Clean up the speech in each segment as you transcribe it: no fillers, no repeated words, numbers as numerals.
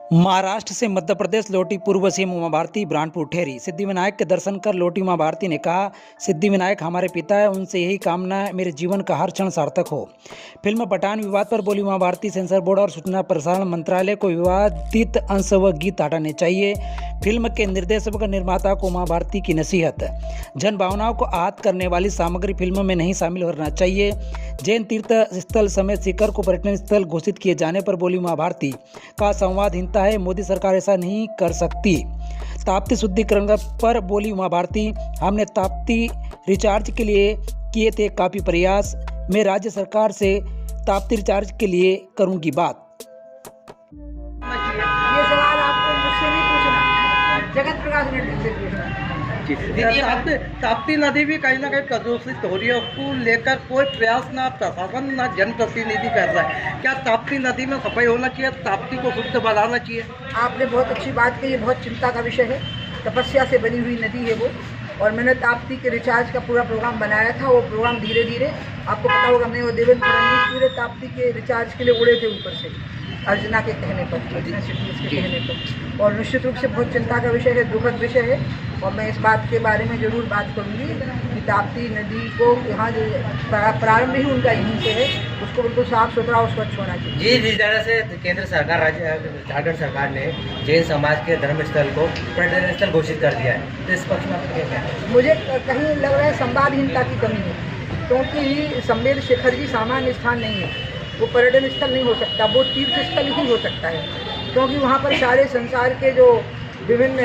महाराष्ट्र से मध्य प्रदेश लौटी पूर्व सीएम उमा भारती बुरहानपुर ठहरी। सिद्धिविनायक के दर्शन कर लौटी उमा भारती ने कहा, सिद्धिविनायक हमारे पिता है, उनसे यही कामना है मेरे जीवन का हर क्षण सार्थक हो। फिल्म पठान विवाद पर बोली उमा भारती, सेंसर बोर्ड और सूचना प्रसारण मंत्रालय को विवादित अंश व गीत हटाने चाहिए। फिल्म के निर्देशक व निर्माता को उमा भारती की नसीहत, जन भावनाओं को आहत करने वाली सामग्री फिल्म में नहीं शामिल होना चाहिए। जैन तीर्थ स्थल समेत सीकर को पर्यटन स्थल घोषित किए जाने पर बोली उमा भारती का संवादहीनता है, मोदी सरकार ऐसा नहीं कर सकती। ताप्ती शुद्धिकरण पर बोली उमा भारती, हमने ताप्ती रिचार्ज के लिए किए थे काफ़ी प्रयास, मैं राज्य सरकार से ताप्ती रिचार्ज के लिए करूंगी बात। ये सवाल आपको मुझसे नहीं पूछना, जगत प्रकाश नड्डा से पूछना। दीदी, अब ताप्ती नदी भी कहीं ना कहीं प्रदूषित हो रही है, उसको लेकर कोई प्रयास ना प्रशासन ना जनप्रतिनिधि कर रहा है। क्या ताप्ती नदी में सफाई होना चाहिए, ताप्ती को शुद्ध बनाना चाहिए? आपने बहुत अच्छी बात कही, बहुत चिंता का विषय है। तपस्या से बनी हुई नदी है वो, और मैंने ताप्ती के रिचार्ज का पूरा प्रोग्राम बनाया था। वो प्रोग्राम धीरे धीरे, आपको पता होगा, मैं वो देवेंद्र फडणवीस पूरे ताप्ती के रिचार्ज के लिए उड़े थे ऊपर से, अर्चना के कहने पर, के कहने पर। और निश्चित रूप से बहुत चिंता का विषय है, दुखद विषय है, और मैं इस बात के बारे में जरूर बात करूंगी कि ताप्ती नदी को यहाँ जो प्रारंभ ही उनका यहीं से है, उसको बिल्कुल साफ सुथरा और स्वच्छ होना चाहिए। जी, जिस तरह से केंद्र सरकार, झारखंड सरकार ने जैन समाज के धर्म स्थल को पर्यटन स्थल घोषित कर दिया है, तो इस पक्ष में आपका क्या कहना है? मुझे कहीं लग रहा है संवादहीनता की कमी है, क्योंकि सम्मेद शिखर जी सामान्य स्थान नहीं है, वो पर्यटन स्थल नहीं हो सकता, वो तीर्थ स्थल ही हो सकता है, क्योंकि वहाँ पर सारे संसार के जो विभिन्न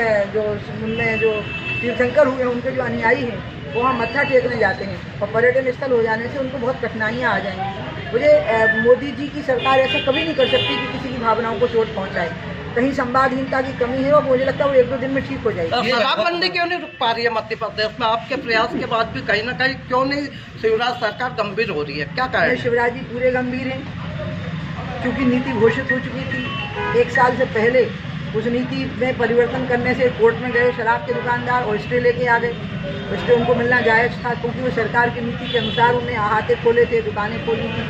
उनमें जो तीर्थंकर हुए हैं, उनके जो अनुयायी हैं, वो वहाँ मत्था टेकने जाते हैं, और पर्यटन स्थल हो जाने से उनको बहुत कठिनाइयाँ आ जाएंगी। मुझे मोदी जी की सरकार ऐसा कभी नहीं कर सकती कि किसी की भावनाओं को चोट पहुँचाए। कहीं संवादहीनता की कमी है, और मुझे लगता है वो 1-2 दिन में ठीक हो जाएगी। शराबबंदी क्यों नहीं रुक पा रही है मध्य प्रदेश में? आपके प्रयास के बाद भी कहीं ना कहीं क्यों नहीं शिवराज सरकार गंभीर हो रही है, क्या कारण है? शिवराज जी पूरे गंभीर हैं, क्योंकि नीति घोषित हो चुकी थी 1 साल से पहले। उस नीति में परिवर्तन करने से कोर्ट में गए शराब के दुकानदार और स्टे लेके आ गए। स्टे उनको मिलना जायज़ था, क्योंकि वो सरकार की नीति के अनुसार उन्हें अहाते खोले थे, दुकानें खोली थी,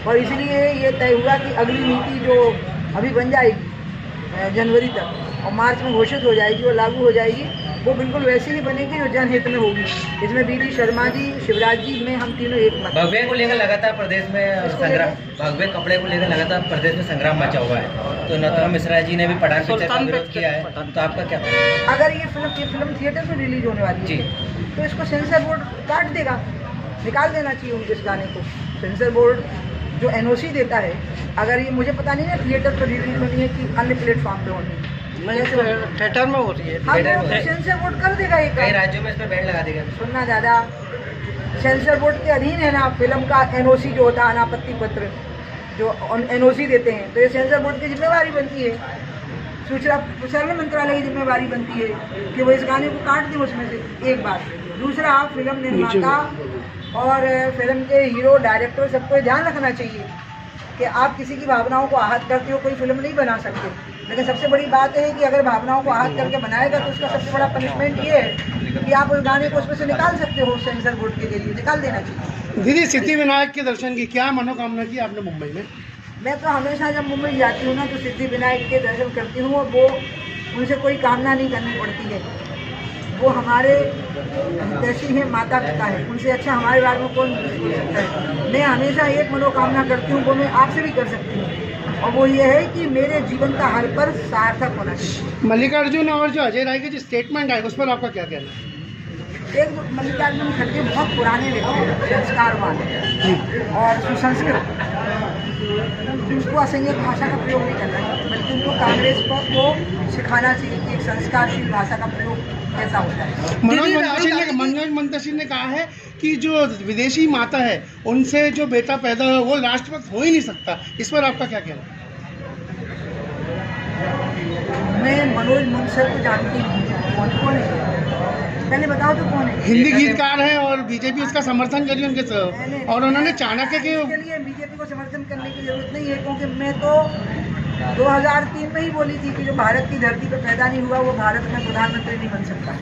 और इसलिए ये तय हुआ कि अगली नीति जो अभी बन जाएगी जनवरी तक और मार्च में घोषित हो जाएगी और लागू हो जाएगी, वो बिल्कुल वैसे ही बनेगी जो जनहित में होगी। इसमें बीडी शर्मा जी, शिवराज जी में हम तीनों एक मत। भगवे को लेकर लगातार प्रदेश में संग्राम, भगवे कपड़े को लेकर लगातार प्रदेश में संग्राम मचा हुआ है, तो नथुराम मिश्रा जी ने भी पठान पिक्चर का विरोध किया है, तो आपका क्या? अगर ये फिल्म थिएटर में रिलीज होने वाली है, तो इसको सेंसर बोर्ड काट देगा, निकाल देना चाहिए उनके इस गाने को। सेंसर बोर्ड जो एनओसी देता है, अगर ये, मुझे पता नहीं है थिएटर पर रिलीज होनी है कि अन्य प्लेटफॉर्म पे होनी है, थिएटर में हो रही है। सेंसर बोर्ड कर देगा। कई राज्यों में इस पर बैन लगा देगा। सुनना दादा, सेंसर बोर्ड के अधीन है ना फिल्म का एनओसी जो होता है, अनापत्ति पत्र जो एनओसी देते हैं, तो ये सेंसर बोर्ड की जिम्मेवारी बनती है, सूचना प्रसारण मंत्रालय की जिम्मेवारी बनती है कि वो इस गाने को काट दें उसमें से। एक बात। दूसरा, फिल्म निर्माता और फिल्म के हीरो, डायरेक्टर, सबको ध्यान रखना चाहिए कि आप किसी की भावनाओं को आहत करके हो कोई फिल्म नहीं बना सकते। लेकिन सबसे बड़ी बात है कि अगर भावनाओं को आहत करके बनाएगा, तो उसका सबसे बड़ा पनिशमेंट ये है कि आप उस गाने को उसमें से निकाल सकते हो, सेंसर बोर्ड के जरिए निकाल देना चाहिए। दीदी, सिद्धिविनायक के दर्शन की क्या मनोकामना की आपने मुंबई में? मैं तो हमेशा जब मुंबई जाती हूँ ना, तो सिद्धिविनायक के दर्शन करती हूँ, और वो उनसे कोई कामना नहीं करनी पड़ती है। वो हमारे हितैषी हैं, माता पिता है, उनसे अच्छा हमारे बारे में कौन सोच सकता है। मैं हमेशा एक मनोकामना करती हूँ, वो मैं आपसे भी कर सकती हूँ, और वो ये है कि मेरे जीवन का हर पल सार्थक होना चाहिए। मल्लिकार्जुन और जो अजय राय के जो स्टेटमेंट आए, उस पर आपका क्या कहना है? एक मल्लिकार्जुन खड़गे बहुत पुराने व्यक्ति हैं, संस्कारवान और सुसंस्कृत, उनको असंयत भाषा का प्रयोग नहीं करना चाहिए, बल्कि उनको कांग्रेस को सिखाना चाहिए कि एक संस्कारशील भाषा का प्रयोग कैसा होता है। मनोज मुंतशिर ने कहा है कि जो विदेशी माता है, उनसे जो बेटा पैदा हो वो राष्ट्रपति हो ही नहीं सकता, इस पर आपका क्या कहना है? मैं मनोज मुंतशिर को जानती नहीं, कौन है पहले बताओ तो कौन है? हिंदी गीतकार है और बीजेपी उसका समर्थन करी उनके साथ, और उन्होंने चाणक्य के लिए बीजेपी को समर्थन करने की जरूरत नहीं है, क्योंकि मैं तो 2003 में ही बोली थी कि जो भारत की धरती पर पैदा नहीं हुआ, वो भारत में प्रधानमंत्री नहीं बन सकता।